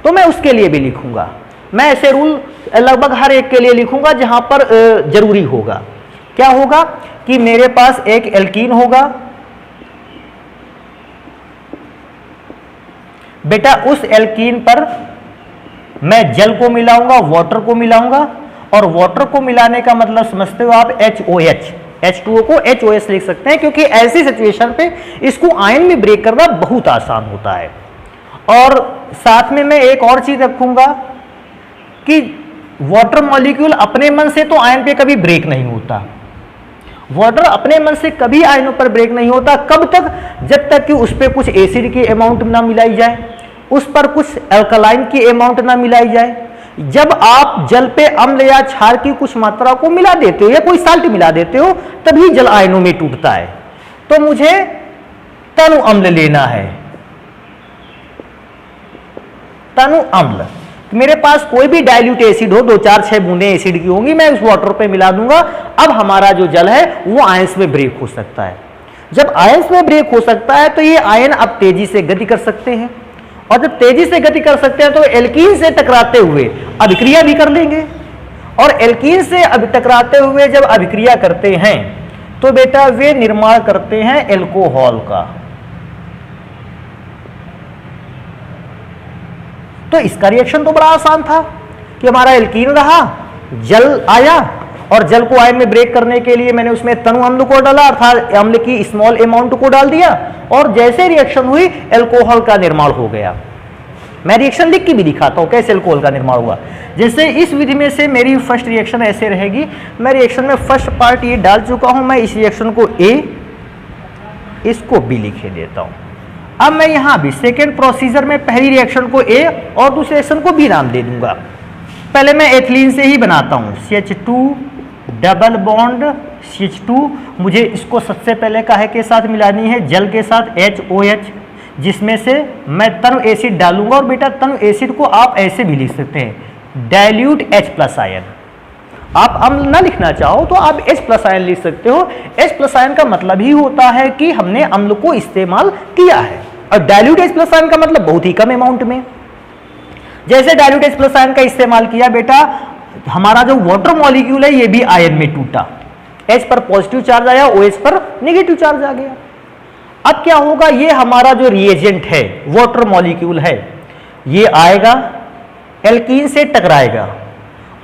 तो मैं उसके लिए भी लिखूंगा, मैं ऐसे रूल लगभग हर एक के लिए लिखूंगा जहां पर जरूरी होगा। क्या होगा कि मेरे पास एक एल्कीन होगा बेटा, उस एल्कीन पर मैं जल को मिलाऊंगा, वाटर को मिलाऊंगा, और वाटर को मिलाने का मतलब समझते हो आप HOH, H2O को HOS लिख सकते हैं, क्योंकि ऐसी सिचुएशन पे इसको आयन में ब्रेक करना बहुत आसान होता है। और साथ में मैं एक और चीज रखूंगा कि वाटर मॉलिक्यूल अपने मन से तो आयन पे कभी ब्रेक नहीं होता, वाटर अपने मन से कभी आयनों पर ब्रेक नहीं होता। कब तक? जब तक कि उस पर कुछ एसिड की अमाउंट ना मिलाई जाए, उस पर कुछ अल्कलाइन की अमाउंट ना मिलाई जाए। जब आप जल पे अम्ल या क्षार की कुछ मात्रा को मिला देते हो या कोई साल्ट मिला देते हो, तभी जल आयनों में टूटता है। तो मुझे तनु अम्ल लेना है, तनु अम्ल। मेरे पास कोई भी डाइल्यूट एसिड हो, 2, 4, 6 बूंदें एसिड की होंगी, मैं उस वाटर पे मिला दूंगा। अब हमारा जो जल है वो आयंस में ब्रेक हो सकता है। जब आयंस में ब्रेक हो सकता है तो ये आयन अब तेजी से गति कर सकते हैं, और जब तेजी से गति कर सकते हैं तो एल्कीन से टकराते हुए अभिक्रिया भी कर लेंगे, और एल्कीन से टकराते हुए जब अभिक्रिया करते हैं तो बेटा वे निर्माण करते हैं एल्कोहल का। तो इसका रिएक्शन तो बड़ा आसान था कि हमारा एल्कीन रहा, जल आया, और जल को आयन में ब्रेक करने के लिए मैंने उसमें तनु अम्ल को डाला, अर्थात अम्ल की स्मॉल अमाउंट को डाल दिया, और जैसे रिएक्शन हुई एल्कोहल का निर्माण हो गया। मैं रिएक्शन लिख के भी दिखाता हूं कैसे एल्कोहल का निर्माण हुआ। जैसे इस विधि में से मेरी फर्स्ट रिएक्शन ऐसे रहेगी, मैं रिएक्शन में फर्स्ट पार्ट ये डाल चुका हूं, मैं इस रिएक्शन को A, इसको B लिखे देता हूं। अब मैं यहां भी सेकेंड प्रोसीजर में पहली रिएक्शन को A और दूसरे रिएक्शन को B नाम दे दूंगा। पहले मैं एथिलीन से ही बनाता हूं, CH2 डबल बॉन्ड CH2, मुझे इसको सबसे पहले काहे के साथ मिलानी है, जल के साथ HOH, जिसमें से मैं तनु एसिड डालूंगा। और बेटा तनु एसिड को आप ऐसे भी लिख सकते हैं, डाइल्यूट H+ आयन। आप अम्ल ना लिखना चाहो तो आप H+ आयन लिख सकते हो। H+ आयन का मतलब ही होता है कि हमने अम्ल को इस्तेमाल किया है, और डाइल्यूट H+ आयन का मतलब बहुत ही कम अमाउंट में। जैसे डाइल्यूट H+ आयन का इस्तेमाल किया बेटा, हमारा जो वाटर मॉलिक्यूल है ये भी आयन में टूटा, H पर पॉजिटिव चार्ज आया, OH पर नेगेटिव चार्ज आ गया। अब क्या होगा, ये हमारा जो रिएजेंट है, वाटर मॉलिक्यूल है, ये आएगा एल्कीन से टकराएगा,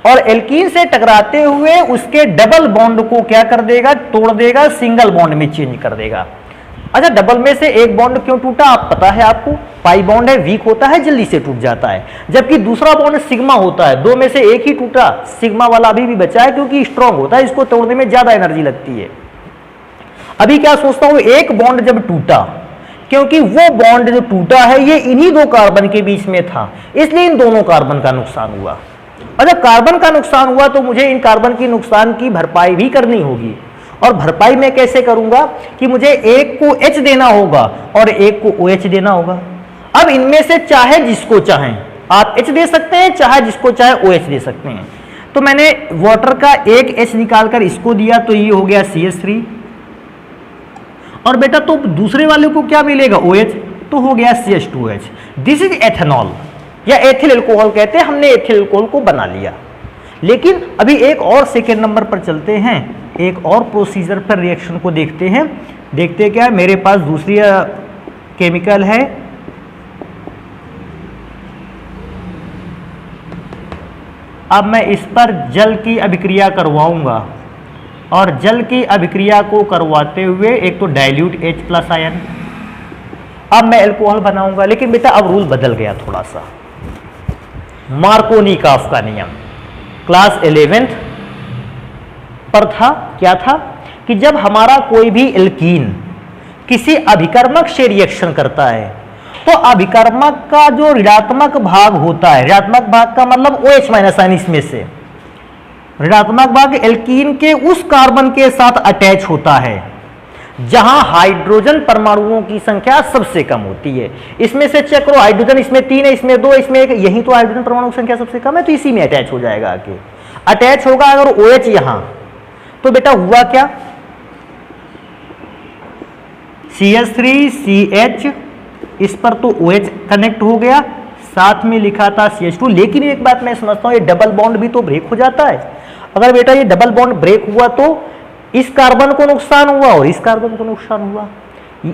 और एल्कीन से टकराते हुए उसके डबल बॉन्ड को क्या कर देगा, तोड़ देगा, सिंगल बॉन्ड में चेंज कर देगा। अच्छा, डबल में से एक बॉन्ड क्यों टूटा आप पता है आपको, पाई बॉन्ड है, वीक होता है, जल्दी से टूट जाता है, जबकि दूसरा बॉन्ड सिग्मा होता है, 2 में से एक ही टूटा, सिग्मा वाला अभी भी बचा है क्योंकि स्ट्रांग होता है, इसको तोड़ने में ज्यादा एनर्जी लगती है। अभी क्या सोचता हूं, एक बॉन्ड जब टूटा, क्योंकि वो बॉन्ड जो टूटा है ये इन्हीं 2 कार्बन के बीच में था, इसलिए इन दोनों कार्बन का नुकसान हुआ। और जब कार्बन का नुकसान हुआ तो मुझे इन कार्बन की नुकसान की भरपाई भी करनी होगी, और भरपाई मैं कैसे करूंगा कि मुझे एक को H देना होगा और एक को OH देना होगा। अब इनमें से चाहे जिसको चाहें आप H दे सकते हैं, चाहे जिसको चाहे OH दे सकते हैं। तो मैंने वाटर का एक H निकालकर इसको दिया तो ये हो गया CH3, और बेटा तो दूसरे वाले को क्या मिलेगा, OH, तो हो गया CH2H। दिस इज एथेनॉल या एथिल अल्कोहल कहते हैं, हमने एथिल अल्कोहल को बना लिया। लेकिन अभी एक और सेकेंड नंबर पर चलते हैं, एक और प्रोसीजर पर रिएक्शन को देखते हैं। देखते क्या है, मेरे पास दूसरी केमिकल है, अब मैं इस पर जल की अभिक्रिया करवाऊंगा, और जल की अभिक्रिया को करवाते हुए एक तो डाइल्यूट H+ आयन। अब मैं अल्कोहल बनाऊंगा, लेकिन बेटा अब रूल बदल गया थोड़ा सा। मार्कोनिकॉफ का नियम क्लास 11th पर था, क्या था कि जब हमारा कोई भी एल्कीन किसी अभिकर्मक से रिएक्शन करता है तो अभिकर्मक का जो ऋणात्मक भाग होता है, ऋणात्मक भाग का मतलब OH- आयन, इसमें से ऋणात्मक भाग एल्कीन के उस कार्बन के साथ अटैच होता है जहां हाइड्रोजन परमाणुओं की संख्या सबसे कम होती है। इसमें से चेक करो, हाइड्रोजन इसमें 3 है, इसमें 2, इसमें 1, यही तो हाइड्रोजन परमाणु की संख्या सबसे कम है, तो इसी में अटैच हो जाएगा आके। अटैच होगा अगर OH यहां, तो बेटा हुआ क्या, CH3CH, इस पर तो OH कनेक्ट हो गया, साथ में लिखा था CH2। लेकिन एक बात मैं समझता हूं, ये डबल बॉन्ड भी तो ब्रेक हो जाता है। अगर बेटा ये डबल बॉन्ड ब्रेक हुआ तो इस कार्बन को नुकसान हुआ और इस कार्बन को नुकसान हुआ।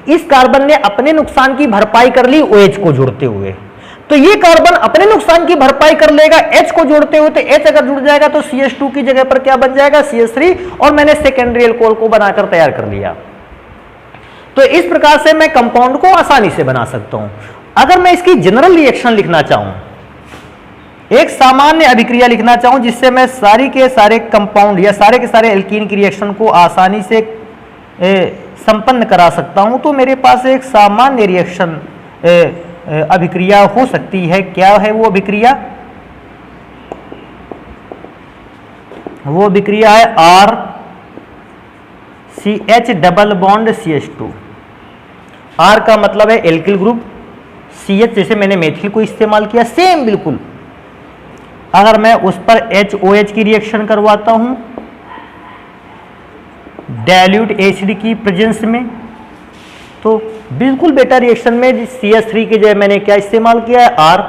इस कार्बन ने अपने नुकसान की भरपाई कर ली OH को जोड़ते हुए, तो ये कार्बन अपने नुकसान की भरपाई कर लेगा H को जोड़ते हुए। तो H अगर जुड़ जाएगा तो CH2 की जगह पर क्या बन जाएगा, CH3, और मैंने सेकेंडरी अल्कोहल को बनाकर तैयार कर लिया। तो इस प्रकार से मैं कंपाउंड को आसानी से बना सकता हूं। अगर मैं इसकी जनरल रिएक्शन लिखना चाहूं, एक सामान्य अभिक्रिया लिखना चाहूं जिससे मैं सारी के सारे कंपाउंड या सारे के सारे एल्कीन की रिएक्शन को आसानी से संपन्न करा सकता हूं, तो मेरे पास एक सामान्य रिएक्शन अभिक्रिया हो सकती है। क्या है वो अभिक्रिया, वो अभिक्रिया है RCH double bond CH2। R का मतलब है एल्किल ग्रुप, CH जैसे मैंने मेथिल को इस्तेमाल किया, सेम बिल्कुल। अगर मैं उस पर HOH की रिएक्शन करवाता हूं डाइल्यूट HD की प्रेजेंस में, तो बिल्कुल बेटा रिएक्शन में CH3 की जगह मैंने क्या इस्तेमाल किया है, R।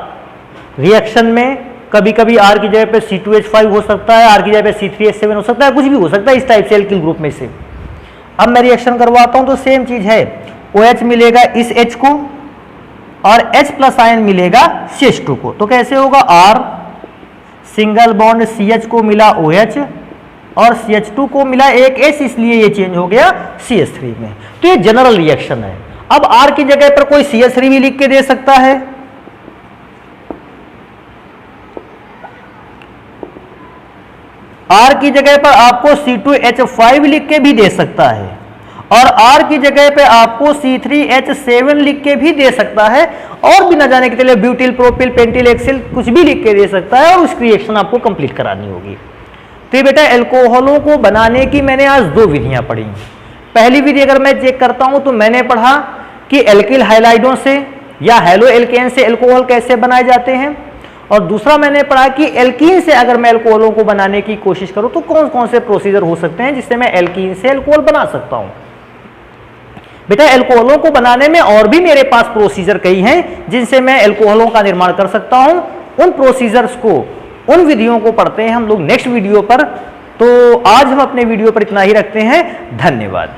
रिएक्शन में कभी कभी R की जगह पे C2H5 हो सकता है, R की जगह पे C3H7 हो सकता है, कुछ भी हो सकता है इस टाइप से एल्किल ग्रुप में से। अब मैं रिएक्शन करवाता हूं तो सेम चीज है, OH मिलेगा इस H को और H+ आयन मिलेगा CH2 को। तो कैसे होगा, R सिंगल बॉन्ड CH को मिला OH और CH2 को मिला एक S, इसलिए ये चेंज हो गया CH3 में। तो ये जनरल रिएक्शन है। अब R की जगह पर कोई CH3 भी लिख के दे सकता है, R की जगह पर आपको C2H5 लिख के भी दे सकता है और R की जगह पे आपको C3H7 लिख के भी दे सकता है, और भी न जाने के लिए ब्यूटिल, प्रोपिल, पेंटिल, एक्सिल कुछ भी लिख के दे सकता है, और उसकी रिएक्शन आपको कंप्लीट करानी होगी। तो ये बेटा एल्कोहलों को बनाने की मैंने आज 2 विधियां पढ़ी। पहली विधि अगर मैं चेक करता हूं तो मैंने पढ़ा कि एल्किल हाइलाइडों से या हेलो एल्केन से एल्कोहल कैसे बनाए जाते हैं, और दूसरा मैंने पढ़ा कि एल्कीन से अगर मैं एल्कोहलों को बनाने की कोशिश करूं तो कौन कौन से प्रोसीजर हो सकते हैं जिससे मैं एल्कीन से एल्कोहल बना सकता हूं। बेटा एल्कोहलों को बनाने में और भी मेरे पास प्रोसीजर कई हैं जिनसे मैं एल्कोहलों का निर्माण कर सकता हूं। उन प्रोसीजर्स को, उन विधियों को पढ़ते हैं हम लोग नेक्स्ट वीडियो पर। तो आज हम अपने वीडियो पर इतना ही रखते हैं। धन्यवाद।